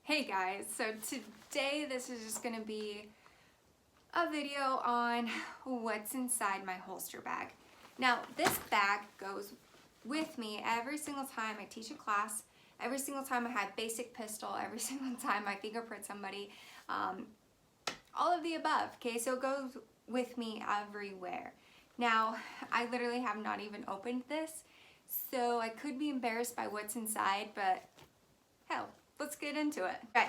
Hey guys, so today this is just going to be a video on what's inside my holster bag. Now this bag goes with me every single time I teach a class, every single time I have basic pistol, every single time I fingerprint somebody, all of the above, okay? So it goes with me everywhere. Now, I literally have not even opened this, so I could be embarrassed by what's inside, but hell, let's get into it. Right,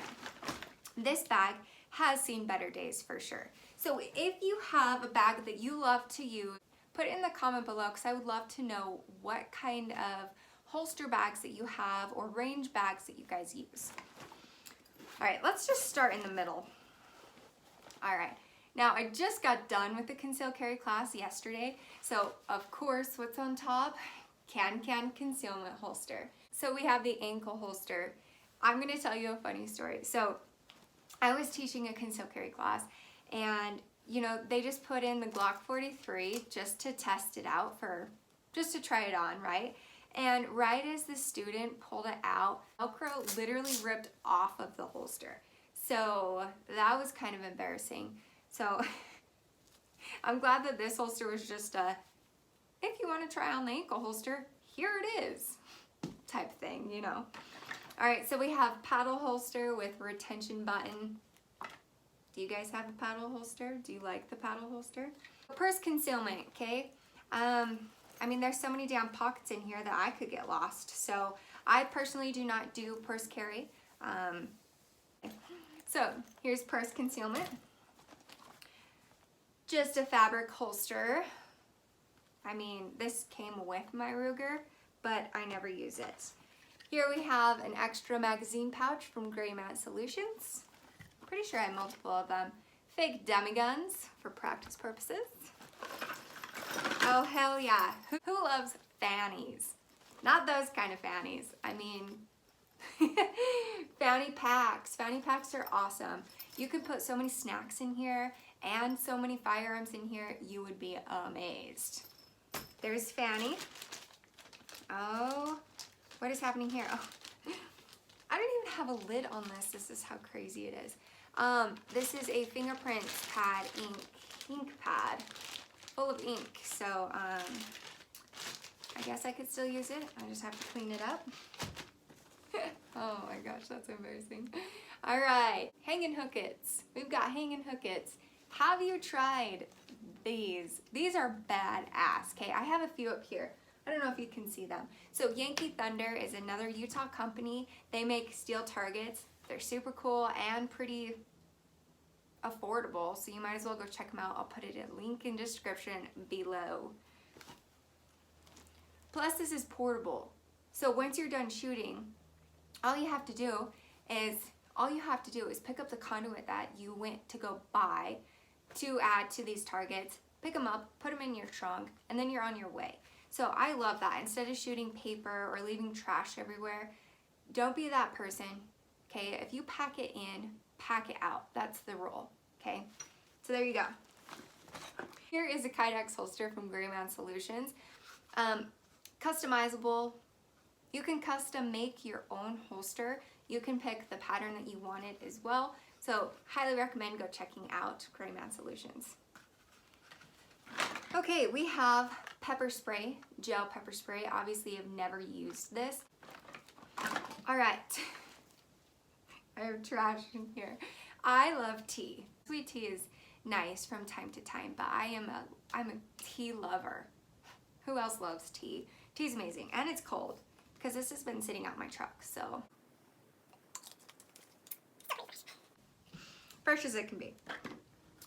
this bag has seen better days for sure. So if you have a bag that you love to use, put it in the comment below because I would love to know what kind of holster bags that you have or range bags that you guys use. All right, let's just start in the middle. All right, now I just got done with the concealed carry class yesterday. So of course, what's on top? Cancan concealment holster. So we have the ankle holster. I'm gonna tell you a funny story. So I was teaching a concealed carry class and you know, they just put in the Glock 43 just to test it out just to try it on, right? And right as the student pulled it out, Velcro literally ripped off of the holster. So that was kind of embarrassing. So I'm glad that this holster was just if you want to try on the ankle holster, here it is type thing, you know. All right, so we have paddle holster with retention button. Do you guys have a paddle holster? Do you like the paddle holster? Purse concealment, okay? I mean, there's so many damn pockets in here that I could get lost. So I personally do not do purse carry. So here's purse concealment. Just a fabric holster. I mean, this came with my Ruger, but I never use it. Here we have an extra magazine pouch from Concealment Solutions. Pretty sure I have multiple of them. Fake dummy guns for practice purposes. Oh hell yeah, who loves fannies? Not those kind of fannies. I mean, fanny packs. Fanny packs are awesome. You could put so many snacks in here and so many firearms in here, you would be amazed. There's fanny. Oh, what is happening here? Oh, I don't even have a lid on this. This is how crazy it is. This is a fingerprint pad, ink pad, full of ink. So I guess I could still use it. I just have to clean it up. Oh my gosh, that's embarrassing. All right, hanging hookets. We've got hanging hookets. Have you tried these? These are badass, okay? I have a few up here. I don't know if you can see them. So Yankee Thunder is another Utah company. They make steel targets. They're super cool and pretty affordable, so you might as well go check them out. I'll put it in link in description below. Plus this is portable. So once you're done shooting, all you have to do is pick up the conduit that you went to go buy to add to these targets, pick them up, put them in your trunk, and then you're on your way. So I love that. Instead of shooting paper or leaving trash everywhere, don't be that person, okay? If you pack it in, pack it out. That's the rule, okay? So there you go. Here is a Kydex holster from Concealment Solutions. Customizable. You can custom make your own holster. You can pick the pattern that you wanted as well. So highly recommend go checking out Concealment Solutions. Okay, we have pepper spray, gel pepper spray. Obviously, I've never used this. All right, I have trash in here. I love tea. Sweet tea is nice from time to time, but I'm a tea lover. Who else loves tea? Tea's amazing, and it's cold because this has been sitting out my truck, so fresh as it can be.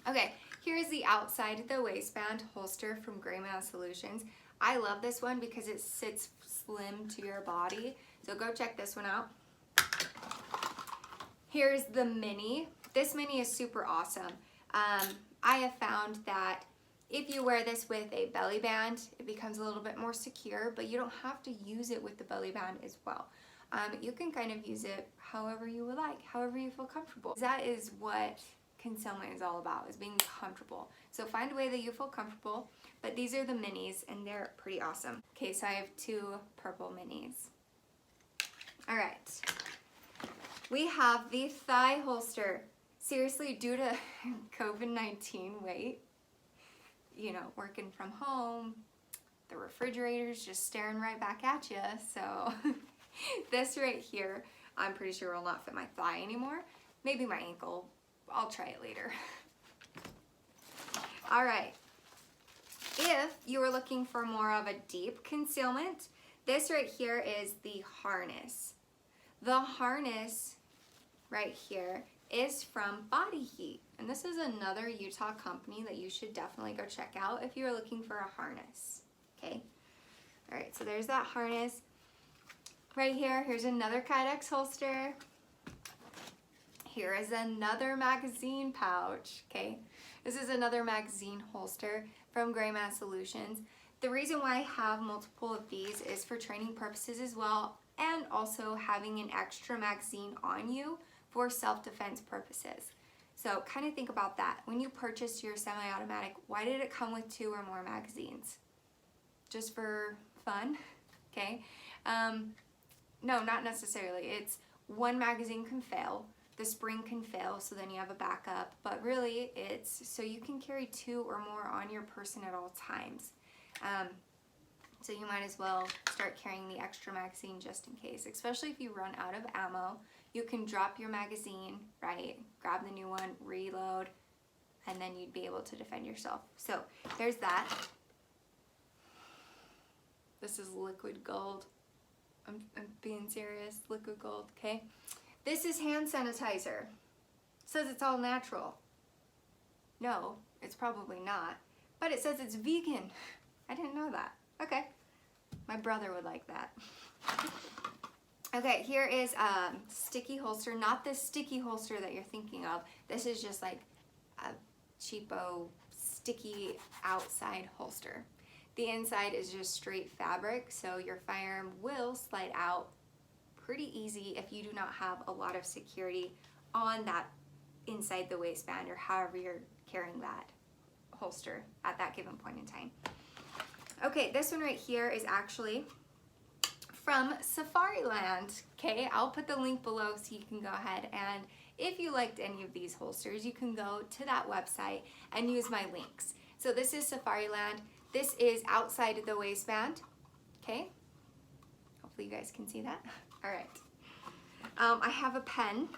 Okay. Here is the outside of the waistband holster from Concealment Solutions. I love this one because it sits slim to your body. So go check this one out. Here's the mini. This mini is super awesome. I have found that if you wear this with a belly band, it becomes a little bit more secure, but you don't have to use it with the belly band as well. You can kind of use it however you would like, however you feel comfortable. That is what concealment is all about, is being comfortable. So find a way that you feel comfortable, but these are the minis and they're pretty awesome. Okay, so I have two purple minis. All right, we have the thigh holster. Seriously, due to COVID-19, you know, working from home, the refrigerator's just staring right back at you. So this right here, I'm pretty sure will not fit my thigh anymore. Maybe my ankle. I'll try it later. All right. If you were looking for more of a deep concealment, this right here is the harness. The harness right here is from Body Heat. And this is another Utah company that you should definitely go check out if you're looking for a harness. Okay. All right, so there's that harness. Right here, here's another Kydex holster. Here is another magazine pouch, okay? This is another magazine holster from Gray Mass Solutions. The reason why I have multiple of these is for training purposes as well, and also having an extra magazine on you for self-defense purposes. So kind of think about that. When you purchased your semi-automatic, why did it come with 2 or more magazines? Just for fun, okay? No, not necessarily. It's one magazine can fail, the spring can fail, so then you have a backup, but really it's so you can carry 2 or more on your person at all times. So you might as well start carrying the extra magazine just in case, especially if you run out of ammo. You can drop your magazine, right? Grab the new one, reload, and then you'd be able to defend yourself. So there's that. This is liquid gold. I'm being serious, liquid gold, okay? This is hand sanitizer. It says it's all natural. No, it's probably not, but it says it's vegan. I didn't know that. Okay, my brother would like that. Okay, here is a sticky holster, not the sticky holster that you're thinking of. This is just like a cheapo, sticky outside holster. The inside is just straight fabric, so your firearm will slide out pretty easy if you do not have a lot of security on that inside the waistband or however you're carrying that holster at that given point in time. Okay, this one right here is actually from Safariland. Okay, I'll put the link below so you can go ahead, and if you liked any of these holsters, you can go to that website and use my links. So this is Safariland. This is outside of the waistband. Okay, hopefully you guys can see that. All right, I have a pen,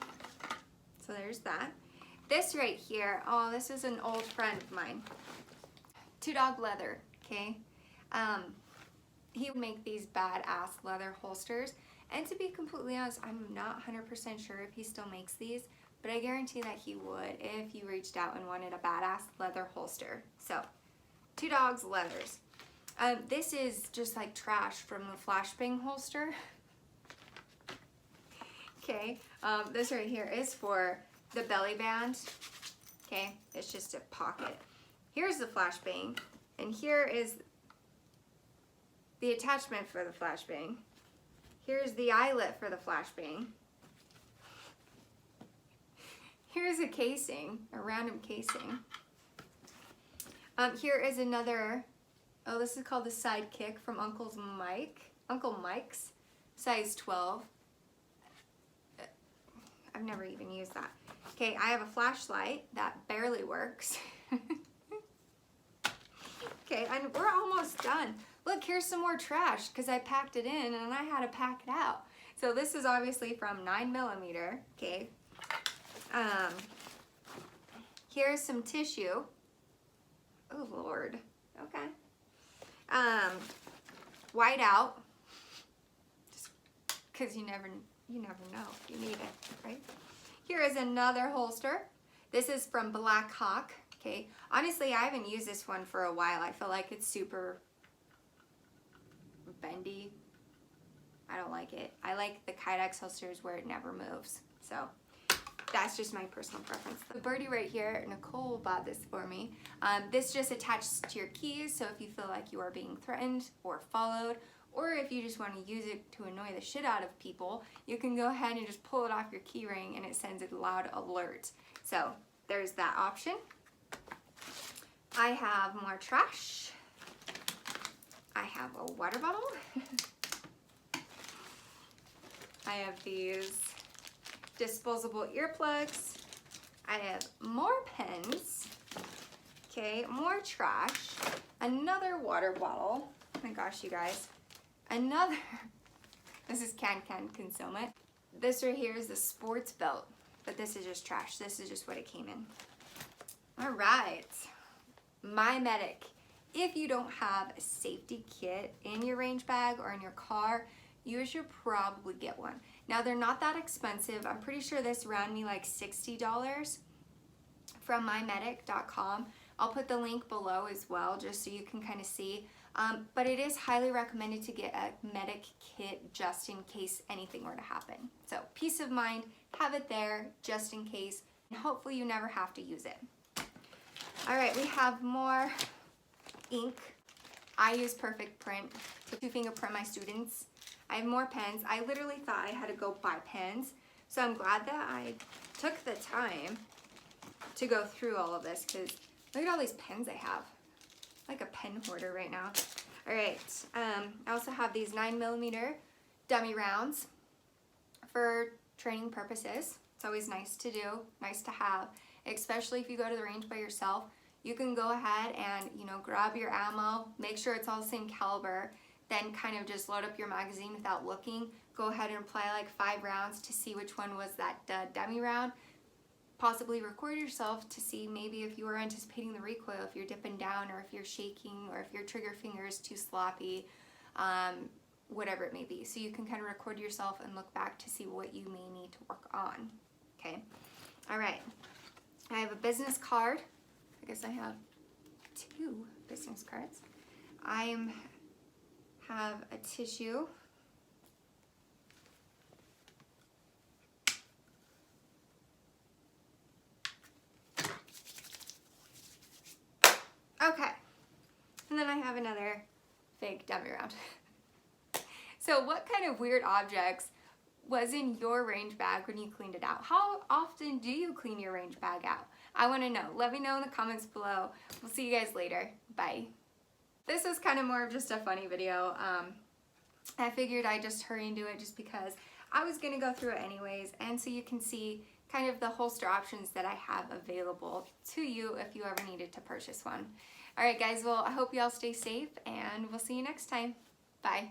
so there's that. This right here, oh, this is an old friend of mine. Two Dog Leather, okay? He would make these badass leather holsters, and to be completely honest, I'm not 100% sure if he still makes these, but I guarantee that he would if you reached out and wanted a badass leather holster. So, Two Dogs Leathers. This is just like trash from the flashbang holster. Okay, this right here is for the belly band. Okay, it's just a pocket. Here's the flashbang, and here is the attachment for the flashbang. Here's the eyelet for the flashbang. Here's a casing, a random casing. Here is another, oh, this is called the Sidekick from Uncle Mike's, size 12. I've never even used that. Okay, I have a flashlight that barely works. Okay, and we're almost done. Look, here's some more trash because I packed it in and I had to pack it out. So this is obviously from 9mm, okay. Here's some tissue. Oh Lord, okay. White out, just because you never know if you need it, right? Here is another holster. This is from Black Hawk, okay. Honestly, I haven't used this one for a while. I feel like it's super bendy. I don't like it. I like the Kydex holsters where it never moves. So that's just my personal preference. The Birdie right here, Nicole bought this for me. This just attaches to your keys, so if you feel like you are being threatened or followed, or if you just want to use it to annoy the shit out of people, you can go ahead and just pull it off your key ring and it sends a loud alert. So there's that option. I have more trash. I have a water bottle. I have these disposable earplugs. I have more pens. Okay, more trash. Another water bottle. Oh my gosh, you guys. Another, this is Cancan Concealment. This right here is the sports belt, but this is just trash. This is just what it came in. All right, My Medic. If you don't have a safety kit in your range bag or in your car, you should probably get one. Now, they're not that expensive. I'm pretty sure this ran me like $60 from mymedic.com. I'll put the link below as well, just so you can kind of see. But it is highly recommended to get a medic kit just in case anything were to happen. So peace of mind, have it there just in case, and hopefully you never have to use it. All right, we have more ink. I use Perfect Print to fingerprint my students. I have more pens. I literally thought I had to go buy pens, so I'm glad that I took the time to go through all of this, because look at all these pens I have. Like a pen hoarder right now. All right, I also have these 9mm dummy rounds for training purposes. It's always nice to do, nice to have, especially if you go to the range by yourself. You can go ahead and, you know, grab your ammo, make sure it's all the same caliber, then kind of just load up your magazine without looking. Go ahead and apply like 5 rounds to see which one was that dummy round. Possibly record yourself to see maybe if you are anticipating the recoil, if you're dipping down, or if you're shaking, or if your trigger finger is too sloppy, whatever it may be. So you can kind of record yourself and look back to see what you may need to work on. Okay, all right. I have a business card. I guess I have 2 business cards. I have a tissue. Okay, and then I have another fake dummy round. So what kind of weird objects was in your range bag when you cleaned it out? How often do you clean your range bag out? I want to know. Let me know in the comments below. We'll see you guys later. Bye. This is kind of more of just a funny video. I figured I'd just hurry and do it just because I was going to go through it anyways, and so you can see kind of the holster options that I have available to you if you ever needed to purchase one. All right, guys, well, I hope you all stay safe, and we'll see you next time. Bye.